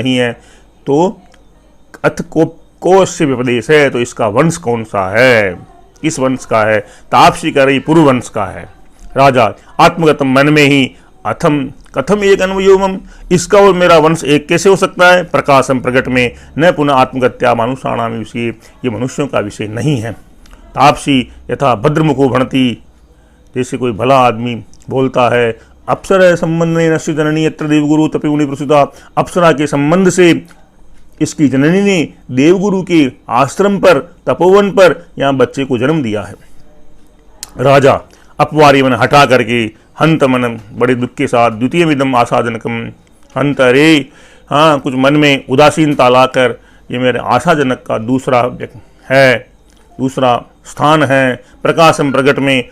नहीं है तो अथ को से विपदेश है, तो इसका वंश कौन सा है, किस वंश का है? तापसी कह रही पूर्व वंश का है। राजा आत्मगतम मन में ही अथम कथम एक अन्वयोमम, इसका और मेरा वंश एक कैसे हो सकता है? प्रकाशम प्रकट में न पुनः आत्मगत्या मानुषाणाम विषय, ये मनुष्यों का विषय नहीं है। तापसी यथा भद्रमुखो भणति, जैसे कोई भला आदमी बोलता है, अप्सरा संबंध नश्य जननी यत्र देवगुरु तपिमुनि प्रसुता, अप्सरा के संबंध से इसकी जननी ने देवगुरु के आश्रम पर तपोवन पर यहाँ बच्चे को जन्म दिया है। राजा अपवारी मन हटा करके हंत मन बड़े दुख के साथ द्वितीय विदम आशाजनकम हंत, अरे हाँ कुछ मन में उदासीनता लाकर ये मेरे आशाजनक का दूसरा स्थान है। प्रकाशम प्रकट में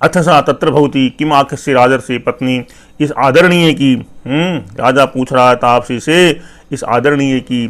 अथसा तत्र भवती किम आकस्य राजर्षि पत्नी, इस आदरणीय की राजा पूछ रहा है तापसी से, इस आदरणीय की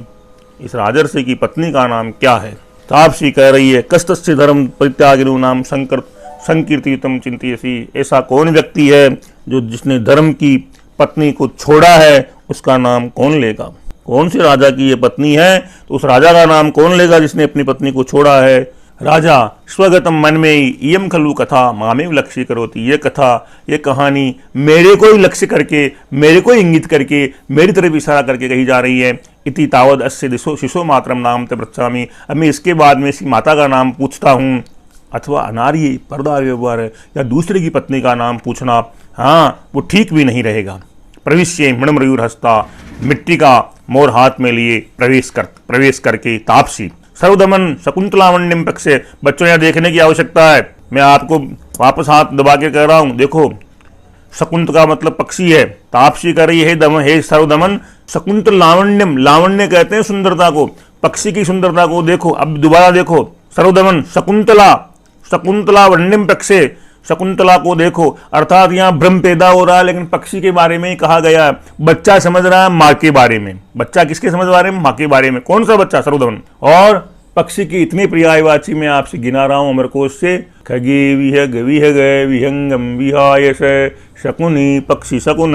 इस राजर्षि की पत्नी का नाम क्या है? तापसी कह रही है कस्तस्य धर्म परित्यागिनो नाम संकीर्तितम चिंतयसि, ऐसा कौन व्यक्ति है जो जिसने धर्म की पत्नी को छोड़ा है, उसका नाम कौन लेगा? कौन से राजा की ये पत्नी है तो उस राजा का नाम कौन लेगा जिसने अपनी पत्नी को छोड़ा है? राजा स्वगतम मन में ही इयम खलु कथा मामेव लक्ष्य करोति, ये कथा ये कहानी मेरे को ही लक्ष्य करके, मेरे को इंगित करके, मेरी तरफ इशारा करके कही जा रही है। इति तावद अस्य दिशो शिशो मातरम नाम ते पृच्छामि, अब मैं इसके बाद में इसकी माता का नाम पूछता हूँ। अथवा अनार्य पर्दा व्यवहार है, या दूसरे की पत्नी का नाम पूछना, हाँ वो ठीक भी नहीं रहेगा। प्रविश्य मणिमयूर हस्ता, मिट्टी का मोर हाथ में लिए प्रवेश करके तापसी सर्वदमन शकुंतलावण्यम पक्षे, बच्चों यहाँ देखने की आवश्यकता है, मैं आपको वापस हाथ दबा के कह रहा हूँ, देखो शकुंत का मतलब पक्षी है। तापसी कर रही है दम हे सर्वदमन शकुंतल लावण्यम, लावण्य कहते हैं सुंदरता को, पक्षी की सुंदरता को देखो। अब दोबारा देखो, सर्वदमन शकुंतला वण्यम पक्षे, शकुंतला को देखो, अर्थात यहाँ भ्रम पैदा हो रहा है, लेकिन पक्षी के बारे में ही कहा गया है। बच्चा समझ रहा है माँ के बारे में, बच्चा किसके समझ बारे में? माँ के बारे में। कौन सा बच्चा? सर्वदमन। और पक्षी की इतनी पर्यायवाची मैं आपसे गिना रहा हूं अमरकोश से, खगे विहग विहग विहंगम विहाय शकुनी पक्षी शकुन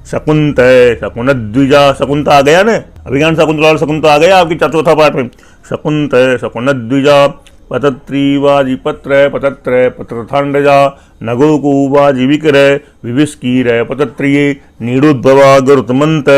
शकुंत शकुन द्विजा, शकुंता आ गया ना, अभिज्ञान शकुंतला शकुंता आ गया आपकी चौथा पाठ में। शकुंत शकुन द्विजा पतत्रीवाजी पत्र पत्रथांडजा नगोकुवाजी विक्रय विविस्कीर पतत्रिये नीडोद्भवा गुरुतमंत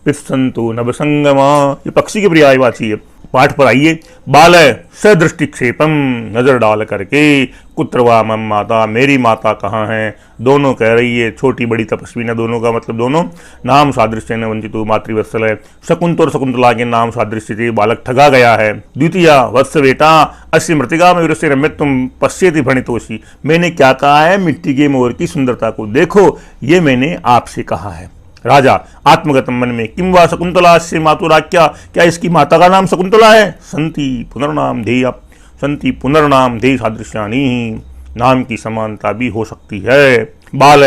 पिस्संतु नभसंगमा, ये पक्षी की पर्यायवाची है। पाठ पर आइए। बाल सदृष्टिक्षेपम, नजर डाल करके, कुत्रवा मम माता, मेरी माता कहाँ है? दोनों कह रही है, छोटी बड़ी तपस्वी ने, दोनों का मतलब दोनों नाम सादृश्य ने वंचितो मातृवत्सल है। शकुंत और शकुंतला के नाम सादृश्य से बालक ठगा गया है। द्वितीय वत्स बेटा अस्य मृतिका में विरस्य रम्य तुम पश्यति भणितोषी, मैंने क्या कहा है? मिट्टी के मोर की सुंदरता को देखो, ये मैंने आपसे कहा है। राजा आत्मगतम मन में किम वा शकुंतला से मातुराख्या, क्या इसकी माता का नाम शकुंतला है? संति पुनर्नाम धेय सादृश्यानि, नाम की समानता भी हो सकती है। बाल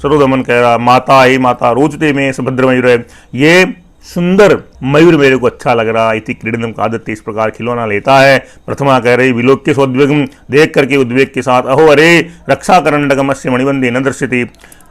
सर्वदमन कह रहा, माता हे माता रोचते में सुभद्र मयूर है, ये सुंदर मयूर मेरे को अच्छा लग रहा है। इति क्रीडनम का आदत, इस प्रकार खिलौना लेता है। प्रथमा कह रही विलोक्य सोद्वेगम, देख करके उद्वेग के साथ, अहो अरे रक्षा करंडगम अस्य मणिबंधे न दृश्यते,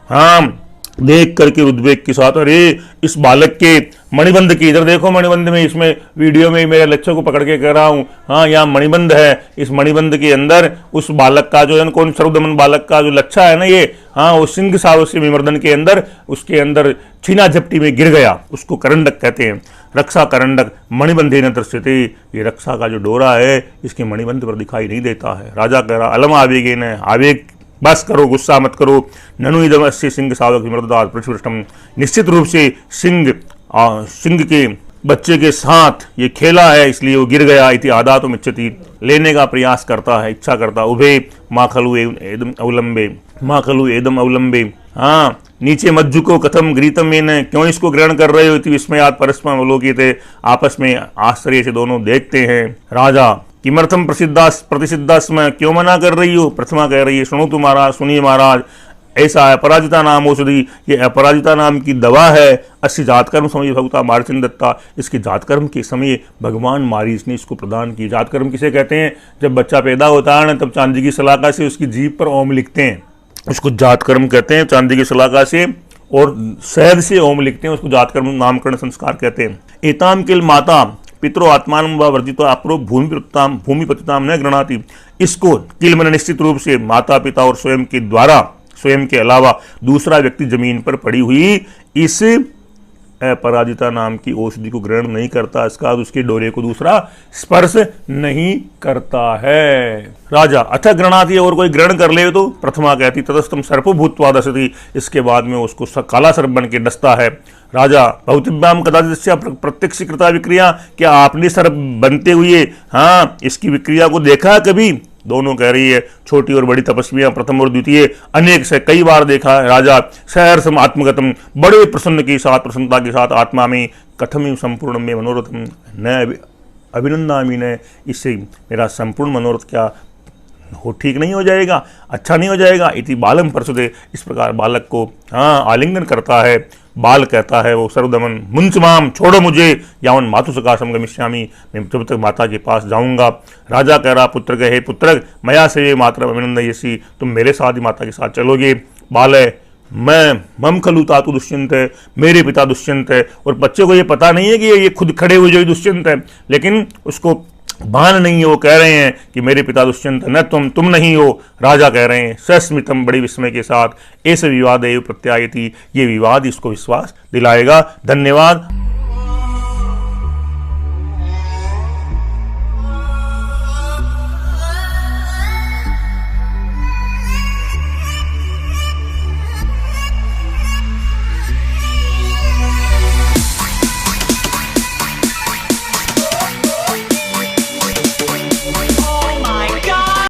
हाँ देख करके उद्वेग के साथ, अरे इस बालक के मणिबंध की, इधर देखो मणिबंध में, इसमें वीडियो में मेरे लक्ष्य को पकड़ के कह रहा हूँ, हाँ यहाँ मणिबंध है, इस मणिबंध के अंदर उस बालक का जो है कौन सर्वदमन बालक का जो लच्छा है ना ये, हाँ वो सिंह सावस्य विमर्दन के अंदर, उसके अंदर छीना झपटी में गिर गया, उसको करंडक कहते हैं। रक्षा करंडक मणिबंधे न दृश्यते, ये रक्षा का जो डोरा है इसके मणिबंध पर दिखाई नहीं देता है। राजा कह रहा अलम आवेगे न, आवेग बस करो, गुस्सा मत करो। ननु इदम अस्य सिंह सावक विमर्दात पृष्ठपृष्ठम, निश्चित रूप से सिंह के बच्चे के साथ ये खेला है इसलिए वो गिर गया। इति आदातु मिच्छति, लेने का प्रयास करता है, इच्छा करता। उभे माँ खलु एदम अवलंबे, हाँ नीचे मत झुको, कथम गृहीतम मेन, क्यों इसको ग्रहण कर रहे हो? इति विस्मयात् परस्पर अवलोकिते, आपस में आश्चर्य से दोनों देखते हैं। राजा किमर्थम प्रतिसिद्धास्म, क्यों मना कर रही हो? प्रथमा कह रही है सुनो तु महाराज, सुनिए महाराज, ऐसा अपराजिता नाम औषधि, ये अपराजिता नाम की दवा है। अस्य जातकर्म समय भगवता मारीचन दत्ता, इसके जातकर्म के समय भगवान मारीच ने इसको प्रदान की। जातकर्म किसे कहते हैं? जब बच्चा पैदा होता है ना, तब चांदी की सलाखा से उसकी जीभ पर ओम लिखते हैं, उसको जातकर्म कहते हैं। चांदी की सलाखा से और शहद से ओम लिखते हैं, उसको जातकर्म नामकरण संस्कार कहते हैं। एताम किल माता पितरो आत्मान व वर्जितो अपरो भूमि पतिताम न गृणाति। इसको किल मैंने निश्चित रूप से माता पिता और स्वयं के द्वारा, स्वयं के अलावा दूसरा व्यक्ति जमीन पर पड़ी हुई इस अपराजिता नाम की औषधि को ग्रहण नहीं करता, इसका उसके डोरे को दूसरा स्पर्श नहीं करता है। राजा अथ गृणाति, और कोई ग्रहण कर ले तो प्रथमा कहती ततस्तम सर्पो भूत्वा दशति, इसके बाद में उसको काला सर्प बन के डसता है। राजा भौतिभ्याम कदाचित प्रत्यक्ष कृता विक्रिया, क्या आपने सर्प बनते हुए हाँ इसकी विक्रिया को देखा कभी? दोनों कह रही है, छोटी और बड़ी तपस्वियां प्रथम और द्वितीय अनेक से कई बार देखा है। राजा सहर्षम आत्मगतम, बड़े प्रसन्नता के साथ आत्मा में कथम संपूर्ण में मनोरथम न अभिनंदामी ने, इससे मेरा संपूर्ण मनोरथ क्या हो ठीक नहीं हो जाएगा, अच्छा नहीं हो जाएगा। इति बालम परसुदे, इस प्रकार बालक को हाँ आलिंगन करता है। बाल कहता है वो सर्वदमन मुंचमाम, छोड़ो मुझे, यावन मातु सकाशम गमिष्यामी, मैं जब तक माता के पास जाऊंगा। राजा कह रहा पुत्र के, हे पुत्र मया से मात्र अभिनंदयसी, तुम मेरे साथ ही माता के साथ चलोगे। बाल है मैं मम खलु तातु दुष्यंत है, मेरे पिता दुष्यंत है। और बच्चे को ये पता नहीं है कि ये खुद खड़े हुए जो दुष्यंत है, लेकिन उसको भान नहीं है। वो कह रहे हैं कि मेरे पिता दुष्यंत न तुम नहीं हो। राजा कह रहे हैं सस्मितम, बड़ी विस्मय के साथ, ऐसे विवाद एवं प्रत्यायति, ये विवाद इसको विश्वास दिलाएगा। धन्यवाद।